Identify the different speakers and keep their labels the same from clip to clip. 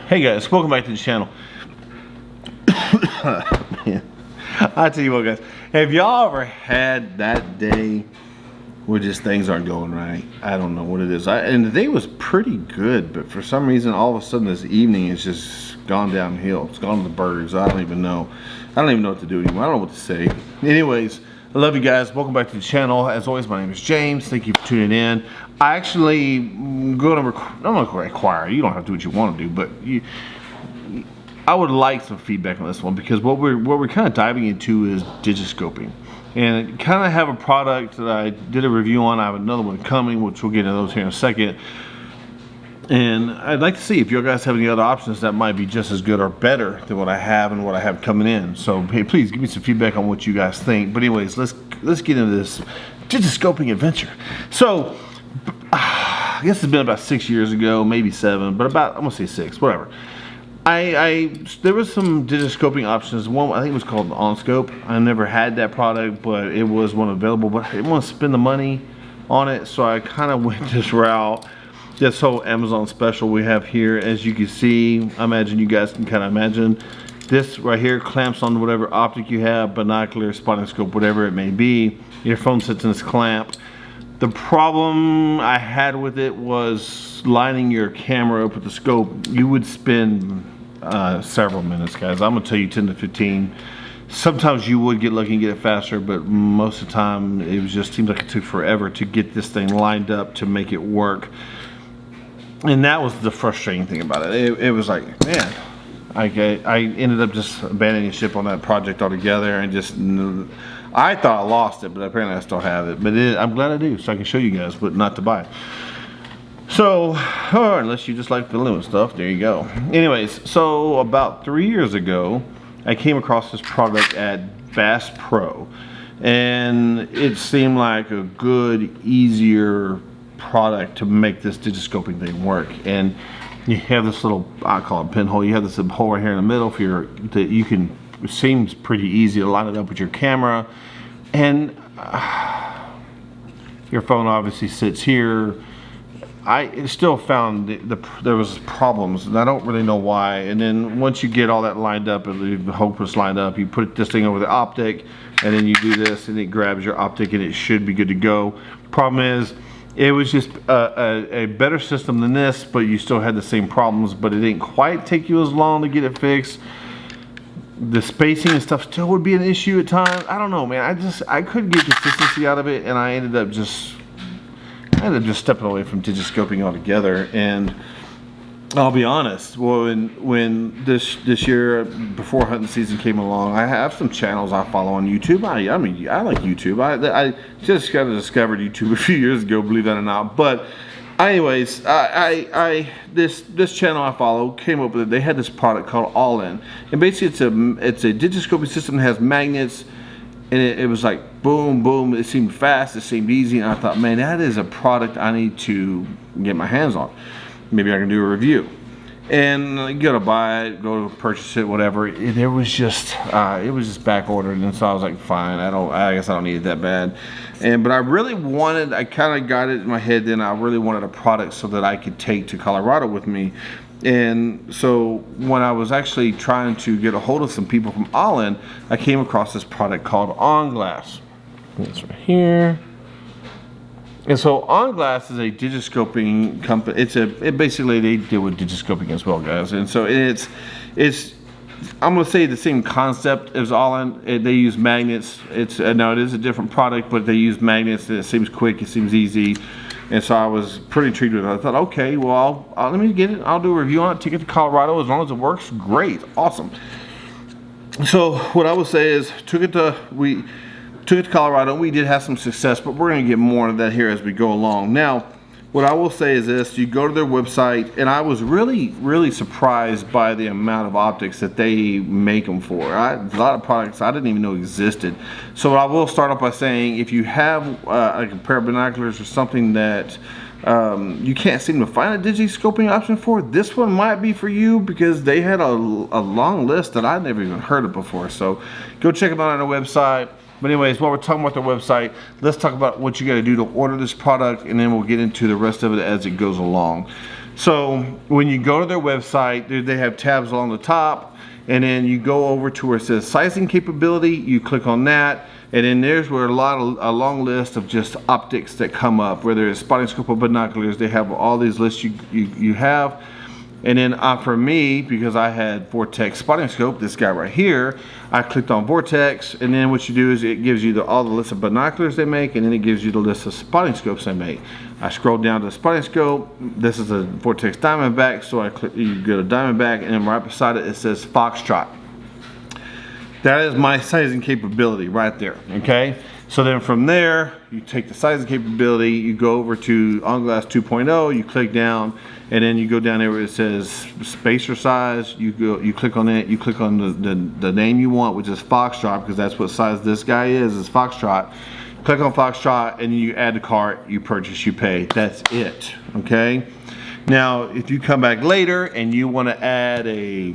Speaker 1: Hey guys, welcome back to the channel. Man, I tell you what guys, have y'all ever had that day where just things aren't going right? I don't know what it is. And the day was pretty good, but for some reason all of a sudden this evening it's just gone downhill. It's gone to the birds. I don't even know. I don't even know what to do anymore. I don't know what to say. Anyways, I love you guys. Welcome back to the channel. As always, my name is James. Thank you for tuning in. I actually I'm going to require, you don't have to do what you want to do, but I would like some feedback on this one, because what we're kind of diving into is Digiscoping. And kind of have a product that I did a review on. I have another one coming, which we'll get into those here in a second. And I'd like to see if you guys have any other options that might be just as good or better than what I have and what I have coming in. So hey, please give me some feedback on what you guys think. But anyways, let's get into this Digiscoping adventure. So I guess it's been about 6 years ago, maybe 7, but about, I'm gonna say 6, whatever. There was some Digiscoping options. One, I think it was called OnScope. I never had that product, but it was one available. But I didn't want to spend the money on it, so I kind of went this route. This whole Amazon special we have here, as you can see, I imagine you guys can kind of imagine. This right here clamps on whatever optic you have, binocular, spotting scope, whatever it may be. Your phone sits in this clamp. The problem I had with it was lining your camera up with the scope. You would spend several minutes, guys. I'm gonna tell you 10 to 15. Sometimes you would get lucky and get it faster, but most of the time it just seemed like it took forever to get this thing lined up to make it work. And that was the frustrating thing about it. It was like, man, I ended up just abandoning ship on that project altogether, and just, I thought I lost it, but apparently I still have it. But I'm glad I do, so I can show you guys what not to buy. So, or unless you just like fiddling with stuff, there you go. Anyways, so about 3 years ago, I came across this product at Bass Pro, and it seemed like a good, easier product to make this Digiscoping thing work. And you have this little, I call it pinhole. You have this hole right here in the middle for it seems pretty easy to line it up with your camera, and your phone obviously sits here. I still found there was problems, and I don't really know why. And then once you get all that lined up, and the hope is lined up, you put this thing over the optic, and then you do this, and it grabs your optic, and it should be good to go. Problem is, it was just a better system than this, but you still had the same problems, but it didn't quite take you as long to get it fixed. The spacing and stuff still would be an issue at times. I don't know, man. I couldn't get consistency out of it, and I ended up just stepping away from Digiscoping altogether. And I'll be honest, when this year, before hunting season came along, I have some channels I follow on YouTube. I mean, I like YouTube. I just kind of discovered YouTube a few years ago, believe that or not. But anyways, this channel I follow came up with it. They had this product called All In, and basically it's a Digiscoping system that has magnets, and it was like boom, boom. It seemed fast, it seemed easy, and I thought, man, that is a product I need to get my hands on. Maybe I can do a review. And you go to buy it, go to purchase it, whatever. It was just back ordered, and so I was like, fine. I guess I don't need it that bad. But I kind of got it in my head. Then I really wanted a product so that I could take to Colorado with me. And so when I was actually trying to get a hold of some people from All In, I came across this product called On Glass. It's right here. And so On Glass is a Digiscoping company. Basically they deal with Digiscoping as well, guys. And so it's I'm gonna say the same concept as All In. They use magnets. Now it is a different product, but they use magnets. And it seems quick. It seems easy. And so I was pretty intrigued with it. I thought, okay, well, let me get it. I'll do a review on it. Take it to Colorado. As long as it works, great, awesome. So what I would say is, took it to Colorado. We did have some success, but we're going to get more into that here as we go along. Now, what I will say is this: you go to their website, and I was really, really surprised by the amount of optics that they make them for. A lot of products I didn't even know existed. So I will start off by saying, if you have like a pair of binoculars or something that you can't seem to find a Digiscoping option for, this one might be for you, because they had a long list that I'd never even heard of before. So go check them out on their website. But anyways, while we're talking about their website, let's talk about what you got to do to order this product, and then we'll get into the rest of it as it goes along. So when you go to their website, they have tabs along the top, and then you go over to where it says sizing capability, you click on that, and then there's where a long list of just optics that come up, whether it's spotting scope or binoculars. They have all these lists you have. And then for me, because I had Vortex spotting scope, this guy right here, I clicked on Vortex, and then what you do is it gives you all the list of binoculars they make, and then it gives you the list of spotting scopes they make. I scrolled down to the spotting scope. This is a Vortex Diamondback, so you go to Diamondback, and then right beside it, it says Foxtrot. That is my sizing capability right there, okay? So then from there, you take the sizing capability, you go over to On Glass 2.0, you click down, and then you go down there where it says spacer size, you click on it, you click on the name you want, which is Foxtrot, because that's what size this guy is Foxtrot. Click on Foxtrot, and you add the cart, you purchase, you pay. That's it, okay? Now, if you come back later and you want to add a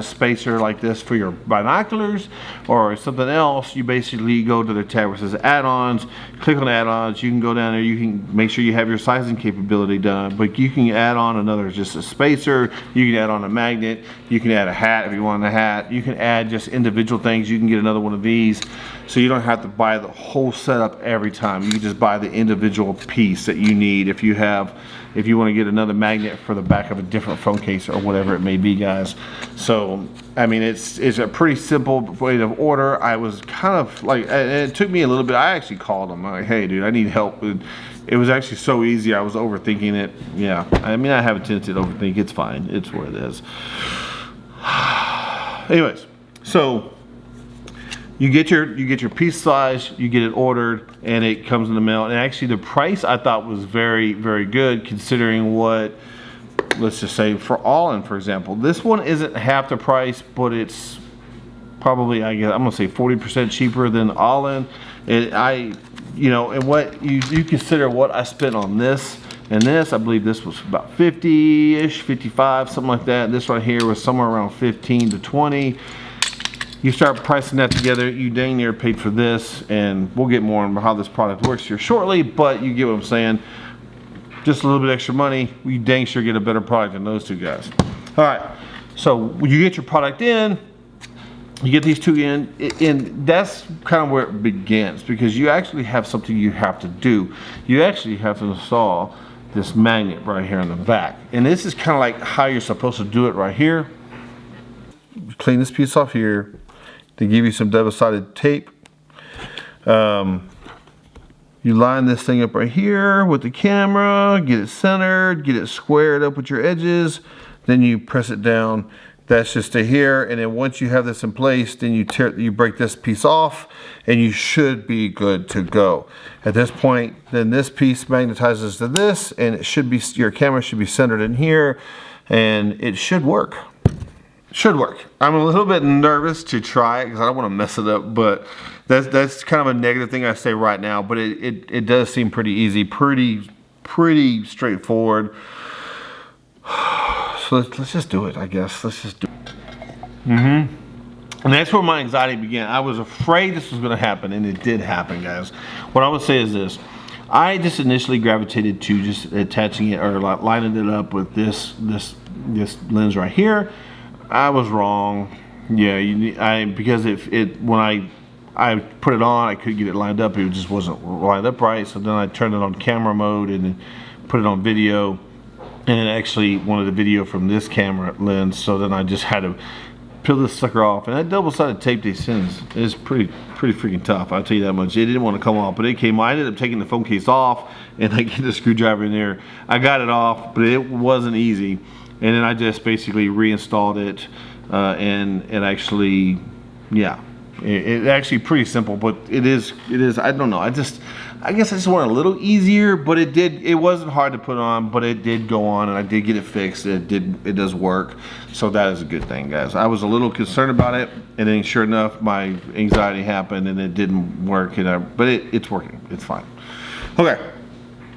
Speaker 1: spacer like this for your binoculars or something else, you basically go to the tab where it says add-ons, click on add-ons. You can go down there, you can make sure you have your sizing capability done, but you can add on another, just a spacer, you can add on a magnet, you can add a hat if you want a hat, you can add just individual things. You can get another one of these, so you don't have to buy the whole setup every time. You can just buy the individual piece that you need if you want to get another magnet for the back of a different phone case or whatever it may be, guys. So, I mean, it's a pretty simple way to order. I was kind of like, it took me a little bit. I actually called them. I'm like, hey, dude, I need help. It was actually so easy. I was overthinking it. Yeah, I mean, I have a tendency to overthink. It's fine. It's what it is. Anyways, so you get your piece size, you get it ordered, and it comes in the mail. And actually the price I thought was very, very good, considering what, let's just say for All-In, for example. This one isn't half the price, but it's probably, I guess, I'm gonna say 40% cheaper than All-In. And what you consider what I spent on this and this, I believe this was about 50-ish, 55, something like that. This right here was somewhere around 15 to 20. You start pricing that together, you dang near paid for this, and we'll get more on how this product works here shortly, but you get what I'm saying. Just a little bit extra money, you dang sure get a better product than those two guys. All right, so when you get your product in, you get these two in, and that's kind of where it begins, because you actually have something you have to do. You actually have to install this magnet right here in the back, and this is kind of like how you're supposed to do it right here. You clean this piece off here. They give you some double-sided tape. You line this thing up right here with the camera, get it centered, get it squared up with your edges, then you press it down. That's just to here, and then once you have this in place, then you break this piece off, and you should be good to go. At this point, then this piece magnetizes to this, and it should be, your camera should be centered in here, and it should work. Should work. I'm a little bit nervous to try it because I don't want to mess it up, but that's kind of a negative thing I say right now, but it does seem pretty easy, pretty straightforward. So let's just do it, I guess. Let's just do it. And that's where my anxiety began. I was afraid this was going to happen, and it did happen, guys. What I would say is this. I just initially gravitated to just attaching it or lining it up with this lens right here. I was wrong. Yeah, because when I put it on, I couldn't get it lined up. It just wasn't lined up right. So then I turned it on camera mode and then put it on video, and it actually wanted the video from this camera lens. So then I just had to peel this sucker off. And that double-sided tape they send is pretty freaking tough. I'll tell you that much. It didn't want to come off, but it came. I ended up taking the phone case off and I get the screwdriver in there. I got it off, but it wasn't easy. And then I just basically reinstalled it, and it actually, yeah, it's actually pretty simple, but it is. I don't know. I guess I just want a little easier, but it wasn't hard to put on, but it did go on, and I did get it fixed. It does work, so that is a good thing, guys. I was a little concerned about it, and then sure enough, my anxiety happened, and it didn't work, but it's working. It's fine. Okay,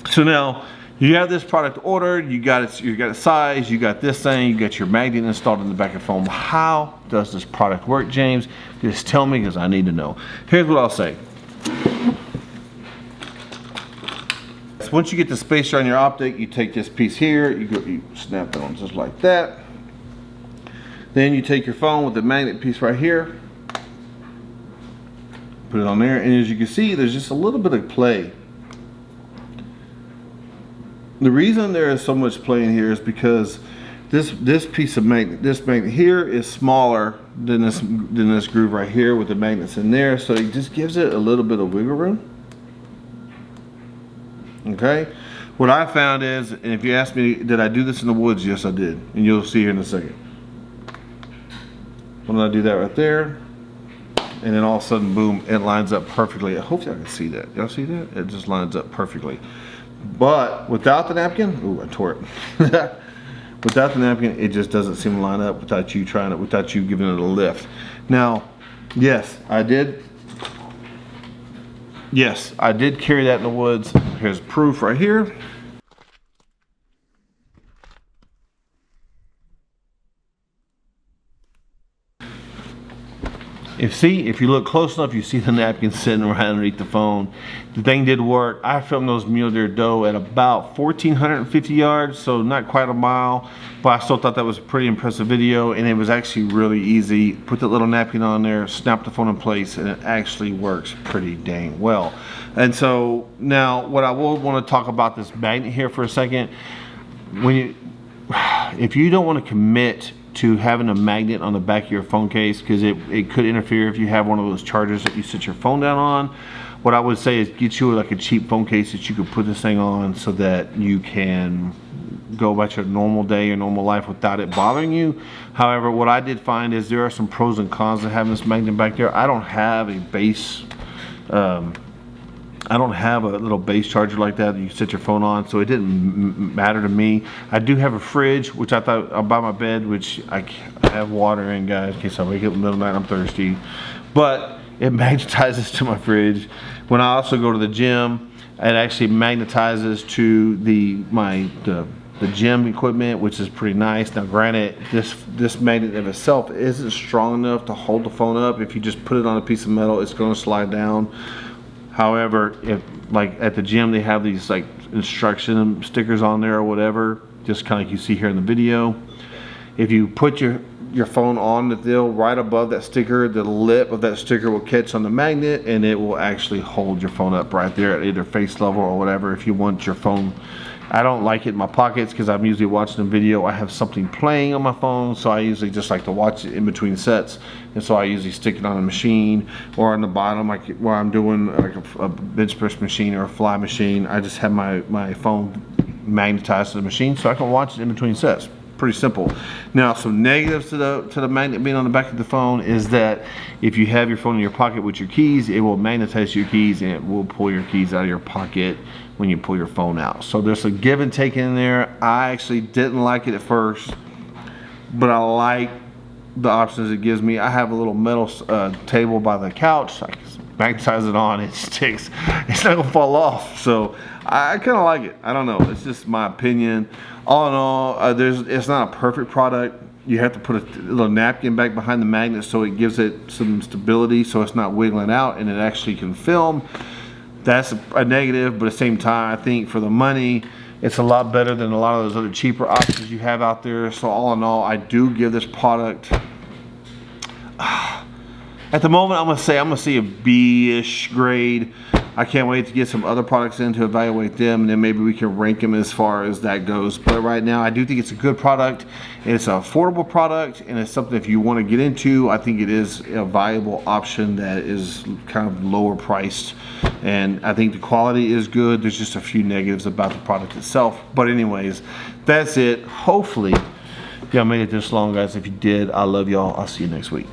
Speaker 1: so now. You have this product ordered, you got it sized, you got this thing, you got your magnet installed in the back of the phone. How does this product work, James? Just tell me, because I need to know. Here's what I'll say. once you get the spacer on your optic, you take this piece here, you snap it on just like that. Then you take your phone with the magnet piece right here, put it on there, and as you can see, there's just a little bit of play. The reason there is so much play in here is because this piece of magnet, this magnet here is smaller than this groove right here with the magnets in there, so it just gives it a little bit of wiggle room. Okay, what I found is, and if you ask me, did I do this in the woods? Yes, I did, and you'll see here in a second. When I do that right there, and then all of a sudden, boom, it lines up perfectly. I hope y'all can see that. Y'all see that? It just lines up perfectly. But without the napkin, ooh, I tore it. Without the napkin, it just doesn't seem to line up without you trying it, without you giving it a lift. Now, yes, I did. Yes, I did carry that in the woods. Here's proof right here. If you look close enough, you see the napkin sitting right underneath the phone. The thing did work. I filmed those mule deer doe at about 1,450 yards, so not quite a mile, but I still thought that was a pretty impressive video, and it was actually really easy. Put that little napkin on there, snap the phone in place, and it actually works pretty dang well. And so now what I will want to talk about this magnet here for a second. If you don't want to commit to having a magnet on the back of your phone case, because it could interfere if you have one of those chargers that you sit your phone down on, what I would say is get you like a cheap phone case that you could put this thing on so that you can go about your normal day, your normal life without it bothering you. However, what I did find is there are some pros and cons to having this magnet back there. I don't have a base I don't have a little base charger like that you set your phone on, so it didn't matter to me. I do have a fridge, which I thought I'll buy my bed, which I have water in, guys, in case I wake up in the middle of the night and I'm thirsty. But it magnetizes to my fridge. When I also go to the gym, it actually magnetizes to the gym equipment, which is pretty nice. Now, granted, this magnet of itself isn't strong enough to hold the phone up. If you just put it on a piece of metal, it's going to slide down. However, if like at the gym they have these like instruction stickers on there or whatever, just kind of like you see here in the video. If you put your phone on the deal right above that sticker, the lip of that sticker will catch on the magnet and it will actually hold your phone up right there at either face level or whatever. If you want your phone, I don't like it in my pockets because I'm usually watching a video. I have something playing on my phone, so I usually just like to watch it in between sets. And so I usually stick it on a machine or on the bottom, like where I'm doing like a bench press machine or a fly machine. I just have my phone magnetized to the machine so I can watch it in between sets. Pretty simple. Now, some negatives to the magnet being on the back of the phone is that if you have your phone in your pocket with your keys, it will magnetize your keys and it will pull your keys out of your pocket when you pull your phone out. So there's a give and take in there. I actually didn't like it at first, but I like the options it gives me. I have a little metal table by the couch. I can magnetize it on, it sticks. It's not gonna fall off. So I kind of like it. I don't know. It's just my opinion. All in all, it's not a perfect product. You have to put a little napkin back behind the magnet so it gives it some stability so it's not wiggling out and it actually can film. That's a negative, but at the same time, I think for the money, it's a lot better than a lot of those other cheaper options you have out there. So all in all, I do give this product, at the moment, I'm gonna say a B-ish grade. I can't wait to get some other products in to evaluate them, and then maybe we can rank them as far as that goes. But right now, I do think it's a good product. It's an affordable product, and it's something if you want to get into, I think it is a viable option that is kind of lower priced. And I think the quality is good. There's just a few negatives about the product itself. But anyways, that's it. Hopefully, y'all made it this long, guys. If you did, I love y'all. I'll see you next week.